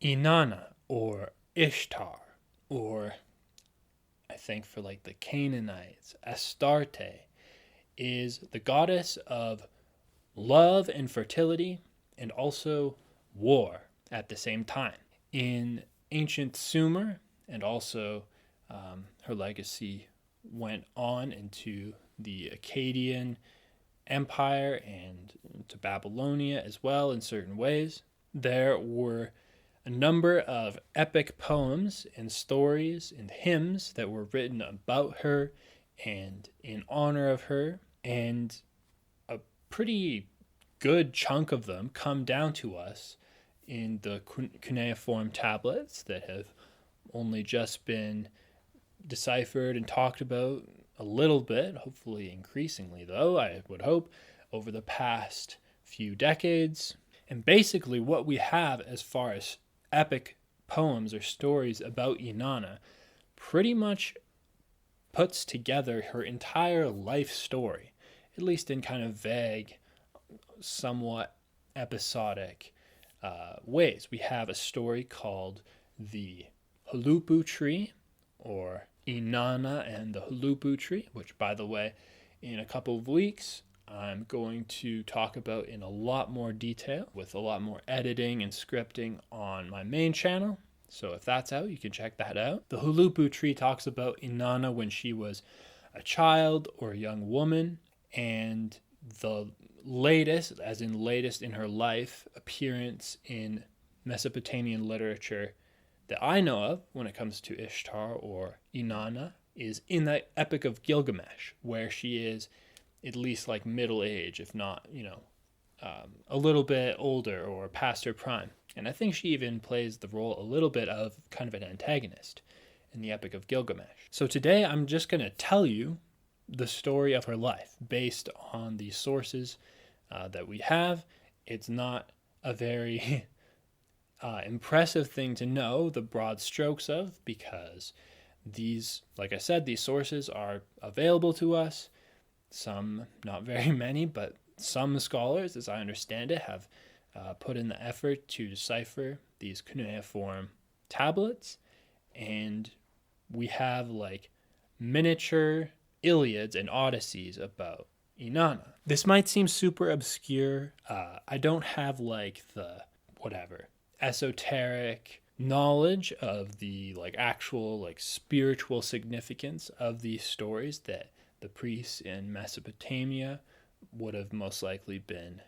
Inanna, or Ishtar, or I think for like the Canaanites, Astarte, is the goddess of love and fertility and also war at the same time. In ancient Sumer, and also her legacy went on into the Akkadian Empire and to Babylonia as well in certain ways. There were a number of epic poems and stories and hymns that were written about her and in honor of her, and a pretty good chunk of them come down to us in the cuneiform tablets that have only just been deciphered and talked about a little bit, hopefully increasingly though, I would hope, over the past few decades. And basically what we have as far as epic poems or stories about Inanna pretty much puts together her entire life story, at least in kind of vague, somewhat episodic ways. We have a story called the Huluppu Tree, or Inanna and the Huluppu Tree, which, by the way, in a couple of weeks, I'm going to talk about in a lot more detail with a lot more editing and scripting on my main channel. So if that's out, you can check that out. The Huluppu Tree talks about Inanna when she was a child or a young woman, and the latest, as in latest in her life, appearance in Mesopotamian literature that I know of when it comes to Ishtar or Inanna is in the Epic of Gilgamesh, where she is at least like middle age, if not, a little bit older or past her prime. And I think she even plays the role a little bit of kind of an antagonist in the Epic of Gilgamesh. So today I'm just going to tell you the story of her life based on the sources that we have. It's not a very impressive thing to know the broad strokes of, because these, like I said, these sources are available to us. Some, not very many, but some scholars, as I understand it, have put in the effort to decipher these cuneiform tablets, and we have like miniature Iliads and Odysseys about Inanna. This might seem super obscure. I don't have like the esoteric knowledge of the like actual like spiritual significance of these stories that the priests in Mesopotamia would have most likely been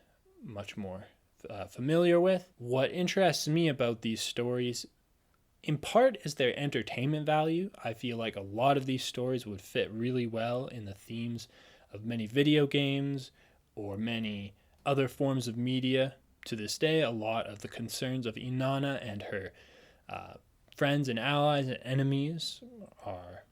much more familiar with. What interests me about these stories in part is their entertainment value. I feel like a lot of these stories would fit really well in the themes of many video games or many other forms of media. To this day, a lot of the concerns of Inanna and her friends and allies and enemies are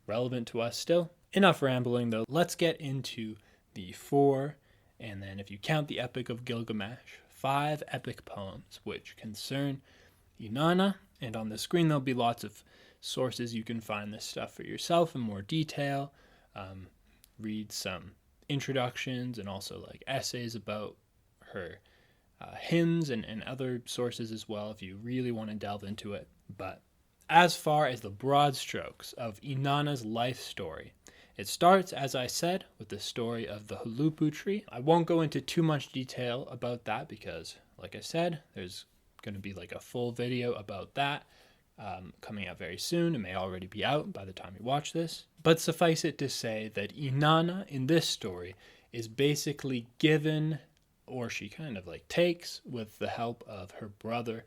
relevant to us still. Enough rambling though. Let's get into the 4, and then if you count the Epic of Gilgamesh, 5 epic poems which concern Inanna. And on the screen there'll be lots of sources. You can find this stuff for yourself in more detail. Read some introductions and also like essays about her hymns and other sources as well if you really want to delve into it. But as far as the broad strokes of Inanna's life story, it starts, as I said, with the story of the Huluppu Tree. I won't go into too much detail about that because, like I said, there's going to be like a full video about that coming out very soon. It may already be out by the time you watch this. But suffice it to say that Inanna in this story is basically given, or she kind of like takes, with the help of her brother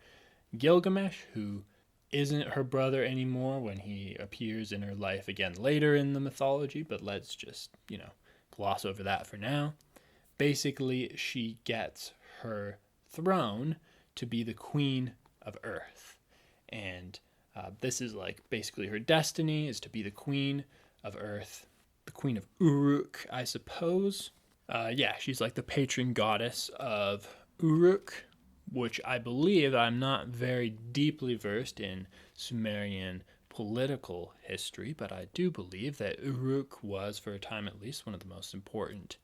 Gilgamesh, who isn't her brother anymore when he appears in her life again later in the mythology, but let's just, gloss over that for now. Basically, she gets her throne to be the queen of Earth. And this is like basically her destiny, is to be the queen of Earth, the queen of Uruk, I suppose. She's like the patron goddess of Uruk, which I believe, I'm not very deeply versed in Sumerian political history, but I do believe that Uruk was, for a time at least, one of the most important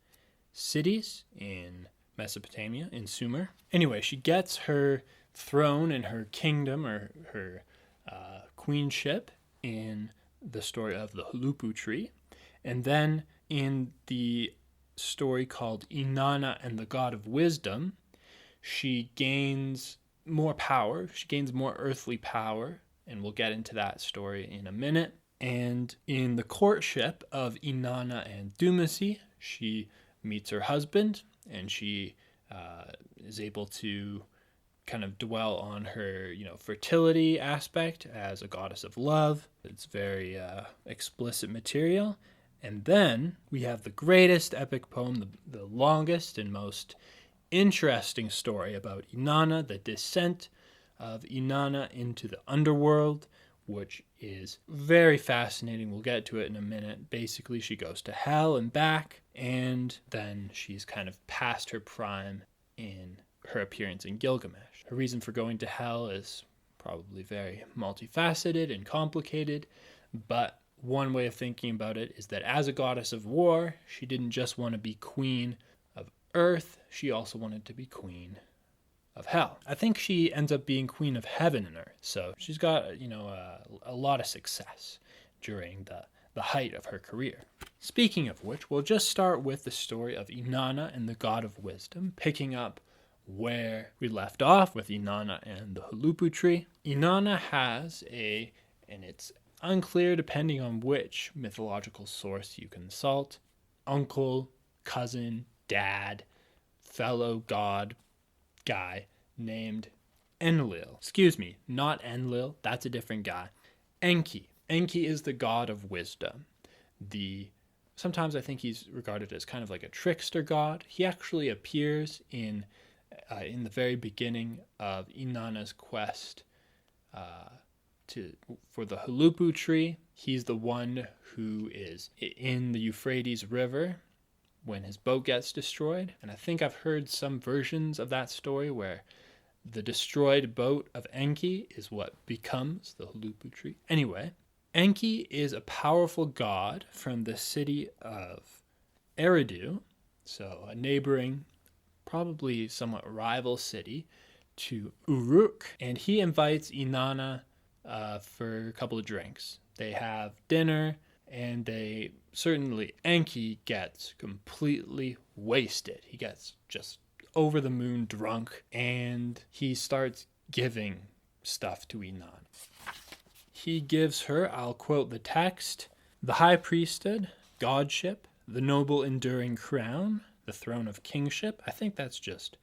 cities in Mesopotamia, in Sumer. Anyway, she gets her throne in her kingdom, or her queenship, in the story of the Huluppu Tree. And then in the story called Inanna and the God of Wisdom, she gains more power. She gains more earthly power, and we'll get into that story in a minute. And in the courtship of Inanna and Dumuzi, she meets her husband, and she is able to kind of dwell on her, fertility aspect as a goddess of love. It's very explicit material. And then we have the greatest epic poem, the longest and most interesting story about Inanna, the descent of Inanna into the Underworld, which is very fascinating. We'll get to it in a minute. Basically, she goes to hell and back, and then she's kind of past her prime in her appearance in Gilgamesh. Her reason for going to hell is probably very multifaceted and complicated, but one way of thinking about it is that as a goddess of war, she didn't just want to be queen of earth, she also wanted to be queen of hell. I think she ends up being queen of heaven and earth, so she's got a lot of success during the height of her career. Speaking of which, we'll just start with the story of Inanna and the God of Wisdom, picking up where we left off with Inanna and the Huluppu Tree. Inanna has and it's unclear depending on which mythological source you consult, uncle, cousin, dad, fellow god guy named Enlil. Excuse me, not Enlil, that's a different guy. Enki. Enki is the god of wisdom. Sometimes I think he's regarded as kind of like a trickster god. He actually appears in the very beginning of Inanna's quest for the Huluppu Tree. He's the one who is in the Euphrates River when his boat gets destroyed. And I think I've heard some versions of that story where the destroyed boat of Enki is what becomes the Huluppu Tree. Anyway, Enki is a powerful god from the city of Eridu, so a neighboring, probably somewhat rival city to Uruk, and he invites Inanna for a couple of drinks. They have dinner, and Enki gets completely wasted. He gets just over the moon drunk, and he starts giving stuff to Inanna. He gives her, I'll quote the text, the high priesthood, godship, the noble enduring crown, the throne of kingship. I think that's just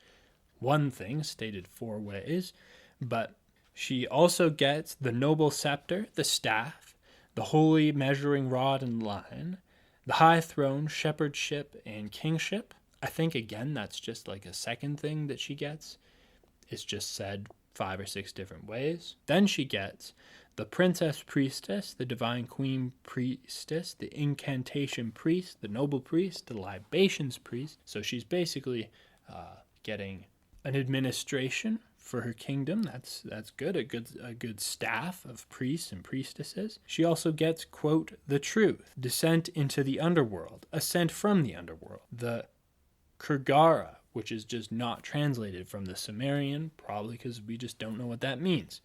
one thing stated 4 ways, but she also gets the noble scepter, the staff, the holy measuring rod and line, the high throne, shepherdship, and kingship. I think, again, that's just like a second thing that she gets. It's just said 5 or 6 different ways. Then she gets the princess priestess, the divine queen priestess, the incantation priest, the noble priest, the libations priest. So she's basically getting an administration for her kingdom. That's good. A good staff of priests and priestesses. She also gets, quote, the truth, descent into the underworld, ascent from the underworld, the Kurgara, which is just not translated from the Sumerian, probably because we just don't know what that means.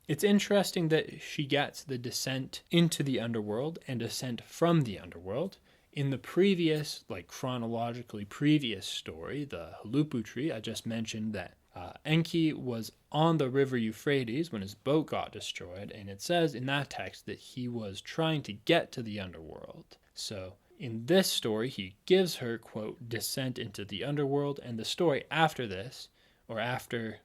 It's interesting that she gets the descent into the underworld and ascent from the underworld. In the previous, chronologically previous story, the Huluppu Tree, I just mentioned that Enki was on the river Euphrates when his boat got destroyed, and it says in that text that he was trying to get to the underworld. So in this story, he gives her, quote, descent into the underworld, and the story after this, or after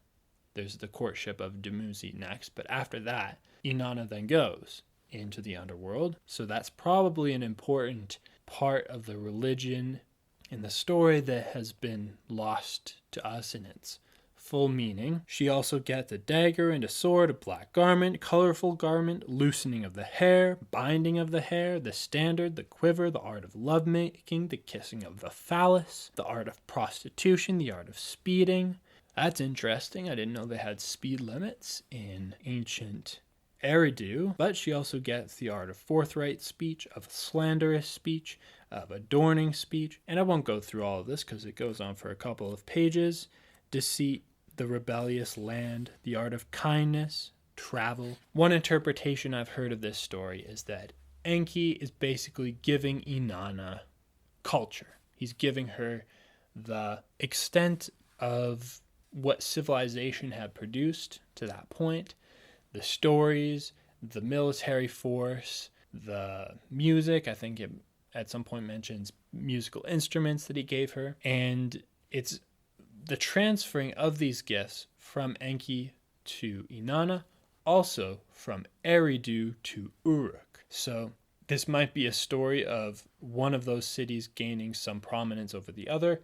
there's the courtship of Dumuzi next, but after that, Inanna then goes into the underworld. So that's probably an important part of the religion in the story that has been lost to us in its full meaning. She also gets a dagger and a sword, a black garment, colorful garment, loosening of the hair, binding of the hair, the standard, the quiver, the art of lovemaking, the kissing of the phallus, the art of prostitution, the art of speeding. That's interesting. I didn't know they had speed limits in ancient Eridu, but she also gets the art of forthright speech, of slanderous speech, of adorning speech, and I won't go through all of this because it goes on for a couple of pages. Deceit, the rebellious land, the art of kindness, travel. One interpretation I've heard of this story is that Enki is basically giving Inanna culture. He's giving her the extent of what civilization had produced to that point, the stories, the military force, the music. I think it at some point mentions musical instruments that he gave her. And it's the transferring of these gifts from Enki to Inanna, also from Eridu to Uruk. So this might be a story of one of those cities gaining some prominence over the other.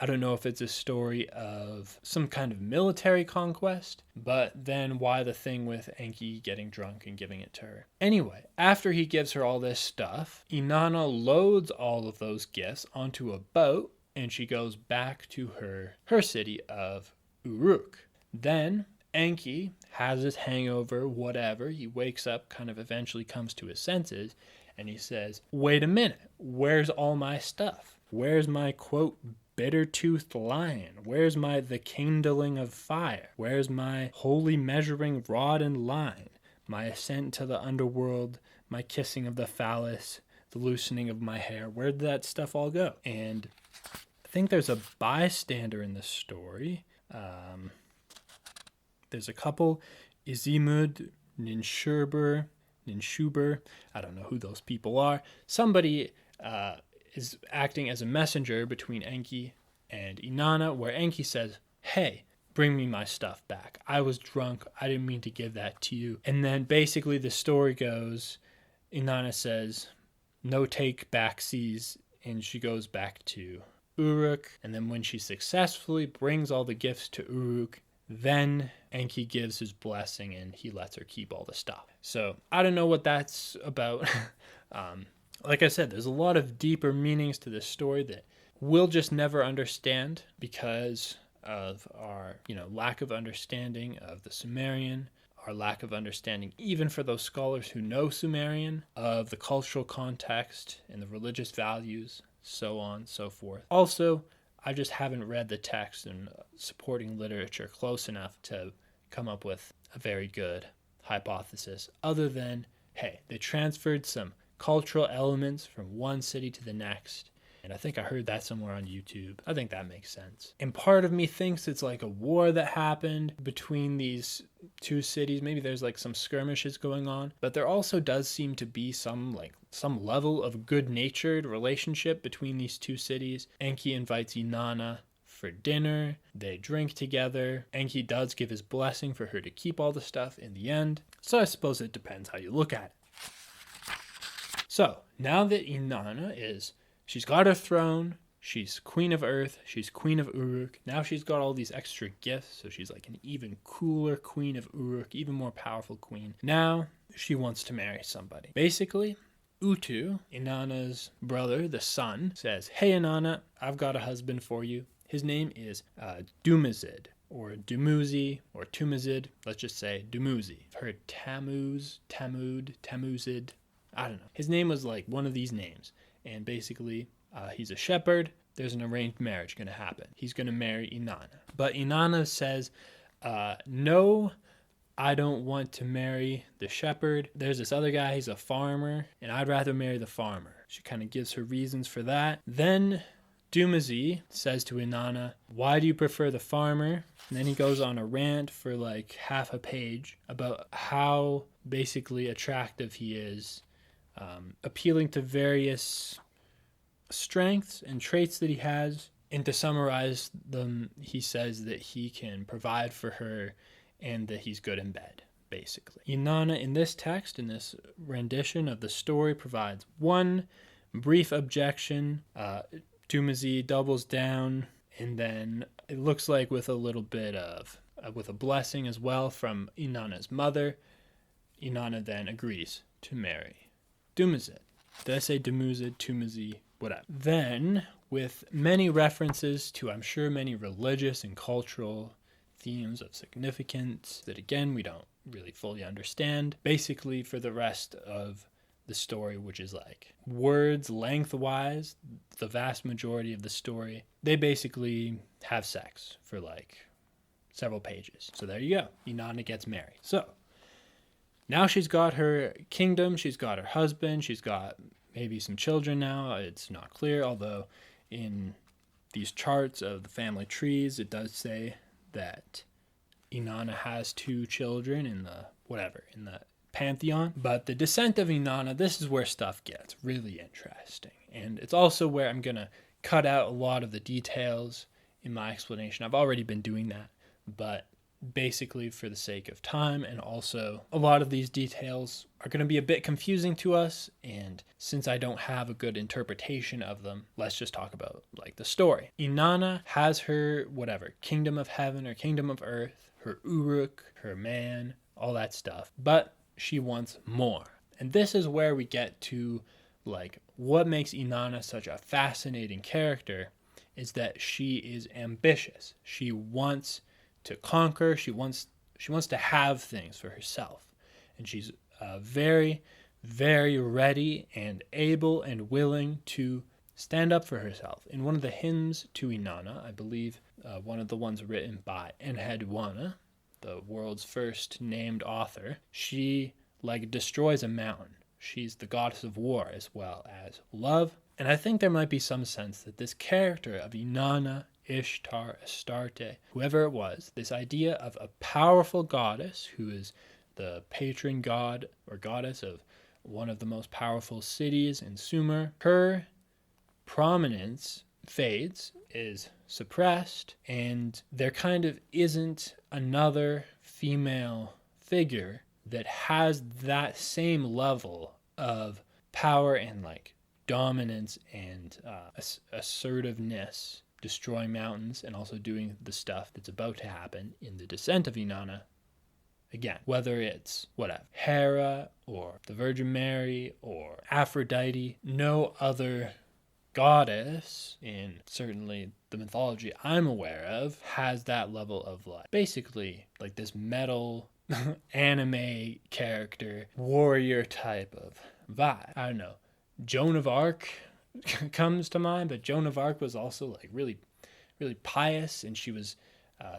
I don't know if it's a story of some kind of military conquest, but then why the thing with Enki getting drunk and giving it to her? Anyway, after he gives her all this stuff, Inanna loads all of those gifts onto a boat and she goes back to her city of Uruk. Then Enki has his hangover, whatever. He wakes up, kind of eventually comes to his senses, and he says, wait a minute, where's all my stuff? Where's my, quote, bitter-toothed lion? Where's the kindling of fire? Where's my holy measuring rod and line? My ascent to the underworld, my kissing of the phallus, the loosening of my hair? Where did that stuff all go? And I think there's a bystander in the story. There's a couple, Izimud, Ninshuber, I don't know who those people are. Somebody is acting as a messenger between Enki and Inanna, where Enki says, hey, bring me my stuff back. I was drunk. I didn't mean to give that to you. And then basically the story goes, Inanna says, no take back seas, and she goes back to Uruk. And then when she successfully brings all the gifts to Uruk, then Enki gives his blessing and he lets her keep all the stuff. So I don't know what that's about. Like I said, there's a lot of deeper meanings to this story that we'll just never understand because of our, lack of understanding of the Sumerian, our lack of understanding, even for those scholars who know Sumerian, of the cultural context and the religious values, so on, so forth. Also, I just haven't read the text and supporting literature close enough to come up with a very good hypothesis, other than, hey, they transferred some cultural elements from one city to the next. And I think I heard that somewhere on YouTube. I think that makes sense. And part of me thinks it's like a war that happened between these two cities. Maybe there's like some skirmishes going on. But there also does seem to be some level of good-natured relationship between these two cities. Enki invites Inanna for dinner. They drink together. Enki does give his blessing for her to keep all the stuff in the end. So I suppose it depends how you look at it. So now that Inanna she's got her throne, she's queen of earth, she's queen of Uruk. Now she's got all these extra gifts, so she's like an even cooler queen of Uruk, even more powerful queen. Now she wants to marry somebody. Basically, Utu, Inanna's brother, the son, says, hey Inanna, I've got a husband for you. His name is Dumuzid, or Dumuzi, or Tumazid. Let's just say Dumuzi. I've heard Tammuz, Tamud, Tamuzid. I don't know. His name was like one of these names. And basically, he's a shepherd. There's an arranged marriage going to happen. He's going to marry Inanna. But Inanna says, no, I don't want to marry the shepherd. There's this other guy, he's a farmer, and I'd rather marry the farmer. She kind of gives her reasons for that. Then Dumuzi says to Inanna, why do you prefer the farmer? And then he goes on a rant for like half a page about how basically attractive he is, appealing to various strengths and traits that he has. And to summarize them, he says that he can provide for her and that he's good in bed, basically. Inanna, in this text, in this rendition of the story, provides one brief objection. Dumuzi doubles down, and then it looks like with a little bit of, with a blessing as well from Inanna's mother, Inanna then agrees to marry Dumuzid. Did I say Dumuzid, Tumuzi, whatever? Then, with many references to, I'm sure, many religious and cultural themes of significance that, again, we don't really fully understand, basically for the rest of the story, which is like words lengthwise, the vast majority of the story, they basically have sex for like several pages. So there you go. Inanna gets married. So now she's got her kingdom, she's got her husband, she's got maybe some children now. It's not clear, although in these charts of the family trees, it does say that Inanna has 2 children in the pantheon. But the Descent of Inanna, this is where stuff gets really interesting. And it's also where I'm going to cut out a lot of the details in my explanation. I've already been doing that, but basically for the sake of time, and also a lot of these details are going to be a bit confusing to us, and since I don't have a good interpretation of them, let's just talk about like the story. Inanna has her kingdom of heaven or kingdom of earth, her Uruk, her man, all that stuff, but she wants more. And this is where we get to like what makes Inanna such a fascinating character, is that she is ambitious. She wants to conquer. She wants to have things for herself, and she's very, very ready and able and willing to stand up for herself. In one of the hymns to Inanna, I believe one of the ones written by Enheduanna, the world's first named author, she like destroys a mountain. She's the goddess of war as well as love. And I think there might be some sense that this character of Inanna, Ishtar, Astarte, whoever it was, this idea of a powerful goddess who is the patron god or goddess of one of the most powerful cities in Sumer, her prominence fades, is suppressed, and there kind of isn't another female figure that has that same level of power and like dominance and assertiveness, destroying mountains and also doing the stuff that's about to happen in the Descent of Inanna. Again, whether it's Hera or the Virgin Mary or Aphrodite, no other goddess in certainly the mythology I'm aware of has that level of like basically like this metal anime character warrior type of vibe. I don't know. Joan of Arc comes to mind, but Joan of Arc was also like really, really pious, and she was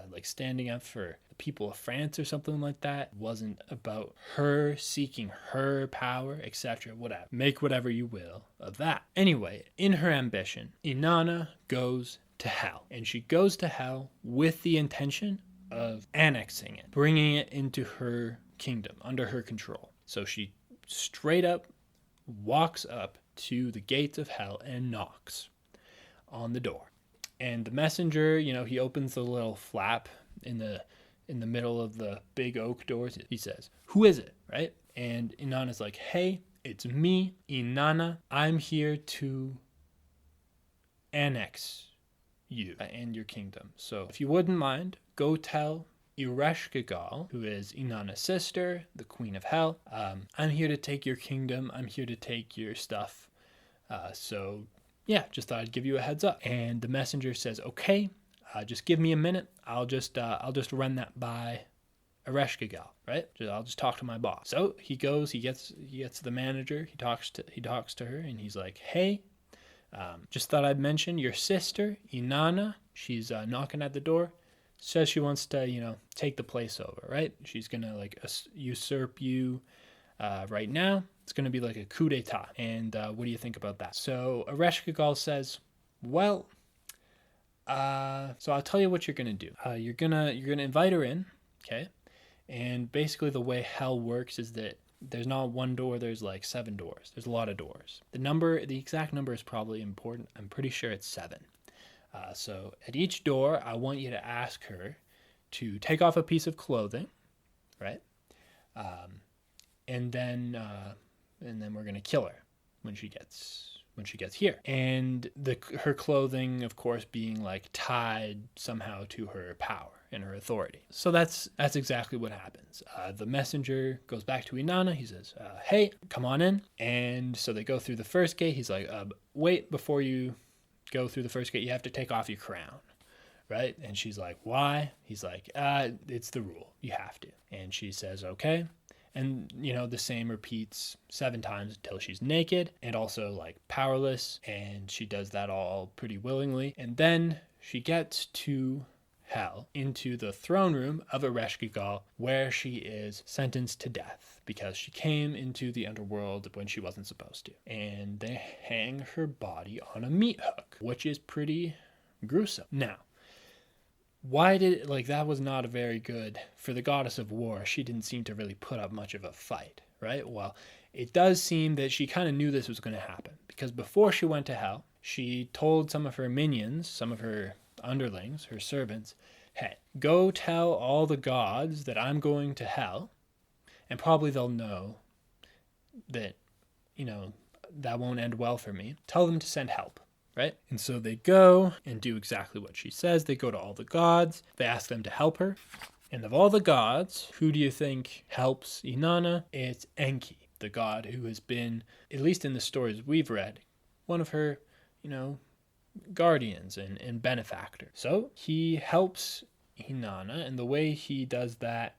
like standing up for the people of France or something like that. It wasn't about her seeking her power, etc. Whatever. Make whatever you will of that. Anyway, in her ambition, Inanna goes to hell, and she goes to hell with the intention of annexing it, bringing it into her kingdom, under her control. So she straight up walks up to the gates of hell and knocks on the door. And the messenger, he opens the little flap in the middle of the big oak doors. He says, "Who is it?" Right? And Inanna's like, "Hey, it's me, Inanna. I'm here to annex you and your kingdom. So if you wouldn't mind, go tell Ereshkigal, who is Inanna's sister, the queen of hell, I'm here to take your kingdom. I'm here to take your stuff. So yeah, just thought I'd give you a heads up." And the messenger says, "Okay, just give me a minute. I'll just run that by Ereshkigal, right? I'll just talk to my boss." So he goes, he gets the manager, he talks to her, and he's like, "Hey, just thought I'd mention your sister, Inanna. She's knocking at the door. Says she wants to, take the place over, right? She's gonna like usurp you right now. It's gonna be like a coup d'etat. And what do you think about that?" So Ereshkigal says, "Well, so I'll tell you what you're gonna do. You're gonna invite her in, okay? And basically the way hell works is that there's not one door, there's like 7 doors. There's a lot of doors. The exact number is probably important. I'm pretty sure it's 7. So at each door, I want you to ask her to take off a piece of clothing, right? And then we're gonna kill her when she gets here. And her clothing, of course, being like tied somehow to her power and her authority. So that's exactly what happens. The messenger goes back to Inanna. He says, "Hey, come on in." And so they go through the first gate. He's like, "Wait, before you go through the first gate, you have to take off your crown." Right? And she's like, "Why?" He's like, "It's the rule. You have to." And she says, "Okay." And, the same repeats 7 times until she's naked and also like powerless. And she does that all pretty willingly. And then she gets to hell into the throne room of Ereshkigal, where she is sentenced to death because she came into the underworld when she wasn't supposed to. And they hang her body on a meat hook, which is pretty gruesome. Now, why did that was not a very good for the goddess of war. She didn't seem to really put up much of a fight, right? Well, it does seem that she kind of knew this was going to happen, because before she went to hell, she told some of her minions, some of her underlings, her servants, hey, go tell all the gods that I'm going to hell, and probably they'll know that, that won't end well for me. Tell them to send help. Right? And so they go and do exactly what she says. They go to all the gods. They ask them to help her. And of all the gods, who do you think helps Inanna? It's Enki, the god who has been, at least in the stories we've read, one of her, guardians and benefactor. So he helps Inanna, and the way he does that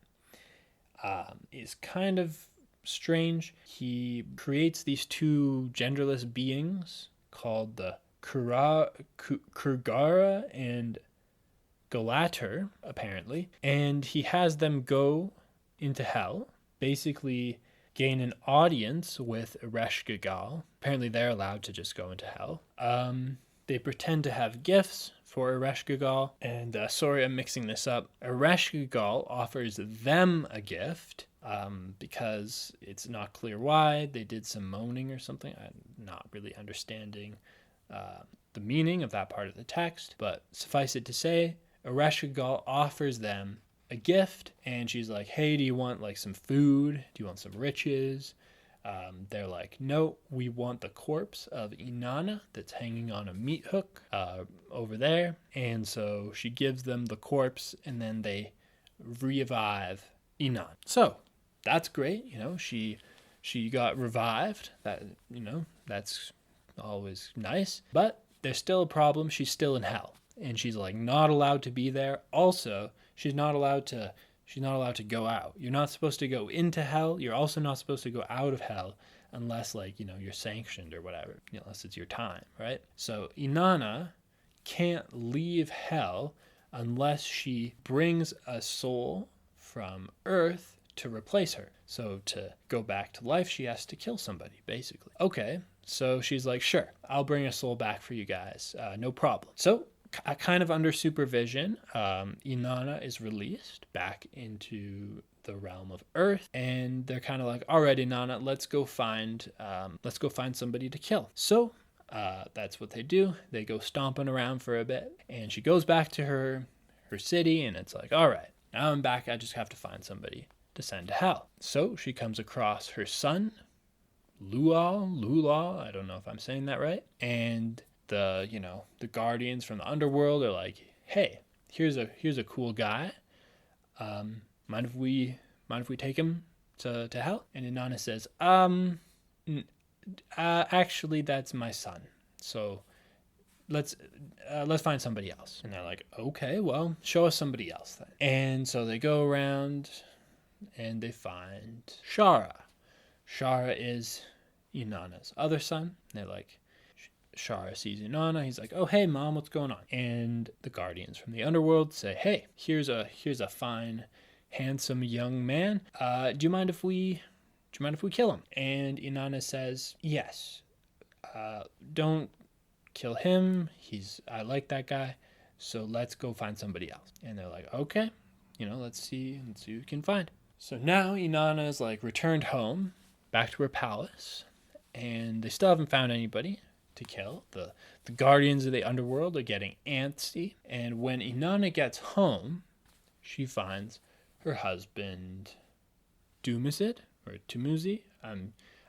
is kind of strange. He creates these two genderless beings called the Kurgara and Galater, apparently, and he has them go into hell, basically gain an audience with Ereshkigal. Apparently they're allowed to just go into hell. They pretend to have gifts for Ereshkigal, and sorry I'm mixing this up. Ereshkigal offers them a gift, because it's not clear why. They did some moaning or something. I'm not really understanding the meaning of that part of the text, but suffice it to say, Ereshkigal offers them a gift, and she's like, hey, do you want some food? Do you want some riches? They're like, no, we want the corpse of Inanna that's hanging on a meat hook over there. And so she gives them the corpse, and then they revive Inanna. So that's great. She got revived. That's always nice, but there's still a problem. She's still in hell, and she's not allowed to be there. Also, she's not allowed to go out. You're not supposed to go into hell. You're also not supposed to go out of hell unless you're sanctioned or whatever, unless it's your time, right? So Inanna can't leave hell unless she brings a soul from earth to replace her. So to go back to life, she has to kill somebody, basically. Okay, so she's like, sure, I'll bring a soul back for you guys. No problem. So kind of under supervision, Inanna is released back into the realm of earth, and they're kind of like, all right, Inanna, let's go find somebody to kill. So that's what they do. They go stomping around for a bit, and she goes back to her city, and it's like, all right, now I'm back. I just have to find somebody to send to hell. So she comes across her son, Lula, I don't know if I'm saying that right, and the guardians from the underworld are like, hey, here's a cool guy. Mind if we take him to hell? And Inanna says, actually that's my son. So let's find somebody else. And they're like, okay, well, show us somebody else then. And so they go around and they find Shara. Shara is Inanna's other son. They're like, Shara sees Inanna. He's like, oh, hey, Mom, what's going on? And the guardians from the underworld say, hey, here's a fine, handsome young man. Do you mind if we kill him? And Inanna says, yes. Don't kill him. I like that guy. So let's go find somebody else. And they're like, okay, let's see what we can find. So now Inanna is returned home, back to her palace, and they still haven't found anybody to kill. The guardians of the underworld are getting antsy, and when Inanna gets home, she finds her husband Dumuzi.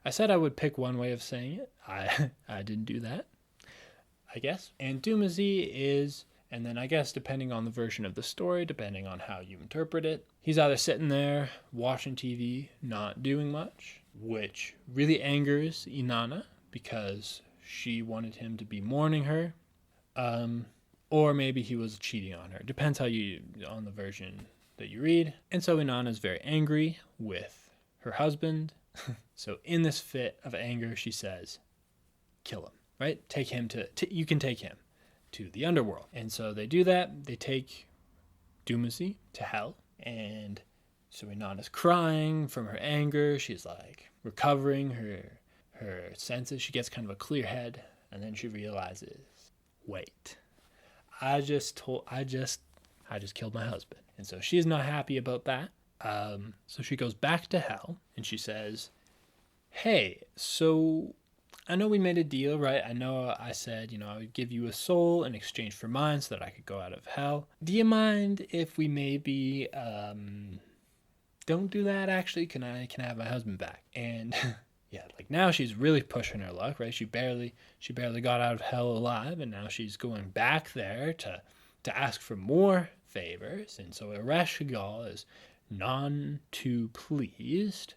I said I would pick one way of saying it. I didn't do that, I guess. And Dumuzi is, and then I guess depending on the version of the story, depending on how you interpret it, he's either sitting there watching TV, not doing much, which really angers Inanna because she wanted him to be mourning her, or maybe he was cheating on her. Depends on the version that you read. And so Inanna is very angry with her husband. So in this fit of anger, she says, kill him, right? You can take him to the underworld. And so they do that. They take Dumuzi to hell. And so Inanna's crying from her anger. She's like recovering her senses. She gets kind of a clear head, and then she realizes, wait, I just killed my husband. And so she's not happy about that. So she goes back to hell and she says, hey, so I know we made a deal, right? I know I said, I would give you a soul in exchange for mine so that I could go out of hell. Do you mind if we maybe don't do that actually? Can I have my husband back? And yeah, like now she's really pushing her luck, right? She barely got out of hell alive, and now she's going back there to ask for more favors. And so Ereshkigal is none too pleased.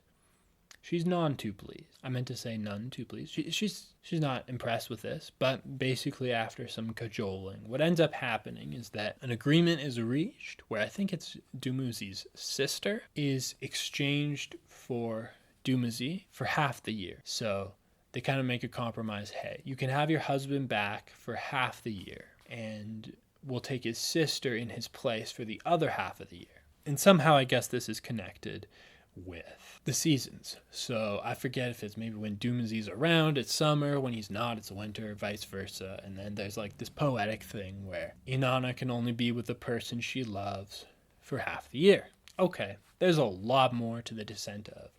She's none too pleased. I meant to say none too pleased. She's not impressed with this, but basically after some cajoling, what ends up happening is that an agreement is reached where I think it's Dumuzi's sister is exchanged for Dumuzi for half the year. So they kind of make a compromise. Hey, you can have your husband back for half the year, and we'll take his sister in his place for the other half of the year. And somehow I guess this is connected with the seasons. So I forget if it's maybe when Dumuzi's around, it's summer, when he's not, it's winter, vice versa. And then there's like this poetic thing where Inanna can only be with the person she loves for half the year. Okay, there's a lot more to the Descent of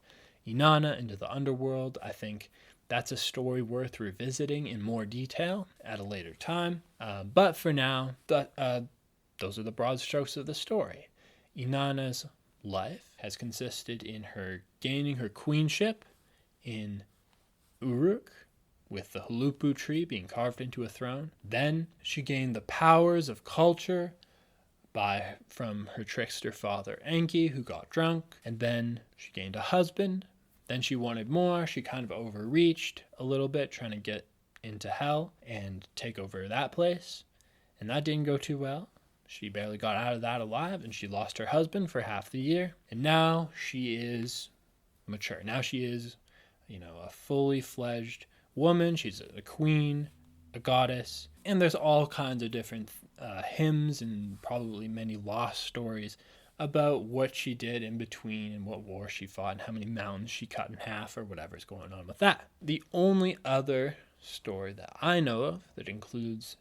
Inanna into the Underworld. I think that's a story worth revisiting in more detail at a later time. But for now, those are the broad strokes of the story. Inanna's life has consisted in her gaining her queenship in Uruk, with the Huluppu Tree being carved into a throne. Then she gained the powers of culture from her trickster father Enki, who got drunk. And then she gained a husband. Then she wanted more. She kind of overreached a little bit, trying to get into hell and take over that place. And that didn't go too well. She barely got out of that alive, and she lost her husband for half the year. And now she is mature. Now she is, a fully fledged woman. She's a queen, a goddess. And there's all kinds of different hymns and probably many lost stories about what she did in between and what war she fought and how many mountains she cut in half or whatever's going on with that. The only other story that I know of that includes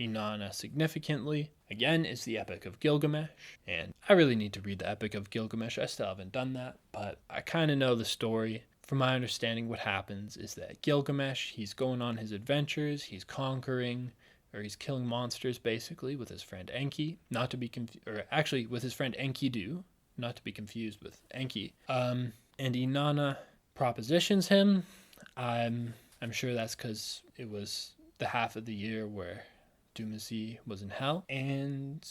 Inanna significantly, again, is the Epic of Gilgamesh. And I really need to read the Epic of Gilgamesh. I still haven't done that, but I kind of know the story. From my understanding, what happens is that Gilgamesh, he's going on his adventures, he's conquering, or he's killing monsters basically with his friend Enki, not to be with his friend Enkidu, not to be confused with Enki. And Inanna propositions him. I'm sure that's because it was the half of the year where Dumuzi was in hell, and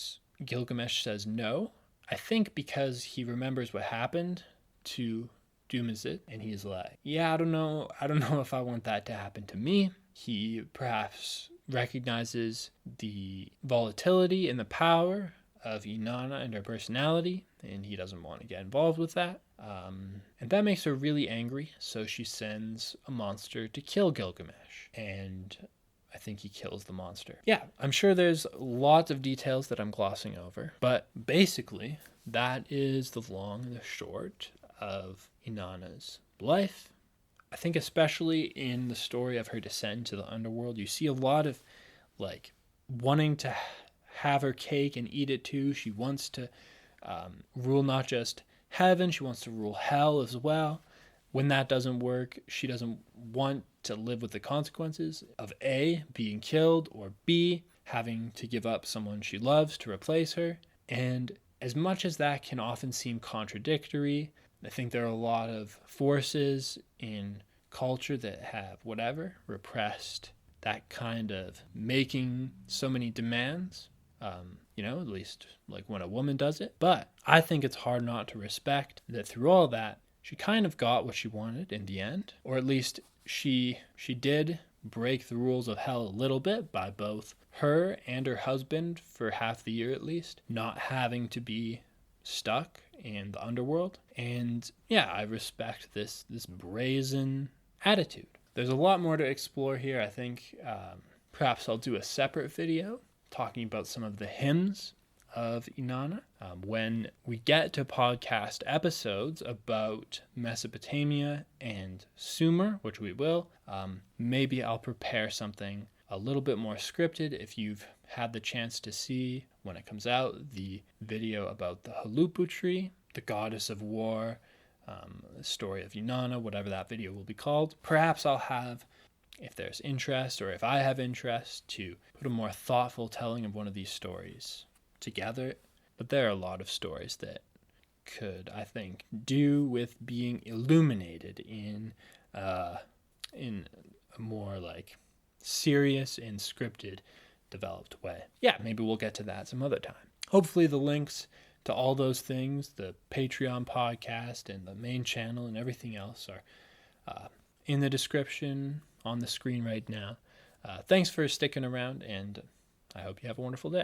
Gilgamesh says no. I think because he remembers what happened to Dumuzi, and he's like, yeah, I don't know if I want that to happen to me. He perhaps recognizes the volatility and the power of Inanna and her personality, and he doesn't want to get involved with that. And that makes her really angry, so she sends a monster to kill Gilgamesh, and I think he kills the monster. Yeah, I'm sure there's lots of details that I'm glossing over, but basically, that is the long and the short of Inanna's life. I think especially in the story of her descent to the underworld, you see a lot of wanting to have her cake and eat it too. She wants to rule not just heaven, she wants to rule hell as well. When that doesn't work, she doesn't want to live with the consequences of A, being killed, or B, having to give up someone she loves to replace her. And as much as that can often seem contradictory, I think there are a lot of forces in culture that have repressed that kind of making so many demands, at least like when a woman does it. But I think it's hard not to respect that through all that, she kind of got what she wanted in the end, or at least she did break the rules of hell a little bit by both her and her husband for half the year at least, not having to be stuck in the underworld. And yeah, I respect this brazen attitude. There's a lot more to explore here. I think perhaps I'll do a separate video talking about some of the hymns of Inanna. When we get to podcast episodes about Mesopotamia and Sumer, which we will, maybe I'll prepare something a little bit more scripted. If you've had the chance to see, when it comes out, the video about the Huluppu Tree, the goddess of war, the story of Inanna, whatever that video will be called, perhaps I'll have, if there's interest or if I have interest, to put a more thoughtful telling of one of these stories together. But there are a lot of stories that could, I think, do with being illuminated in a more like serious and scripted, developed way. Yeah, maybe we'll get to that some other time. Hopefully the links to all those things, the Patreon podcast and the main channel and everything else, are in the description on the screen right now. Thanks for sticking around, and I hope you have a wonderful day.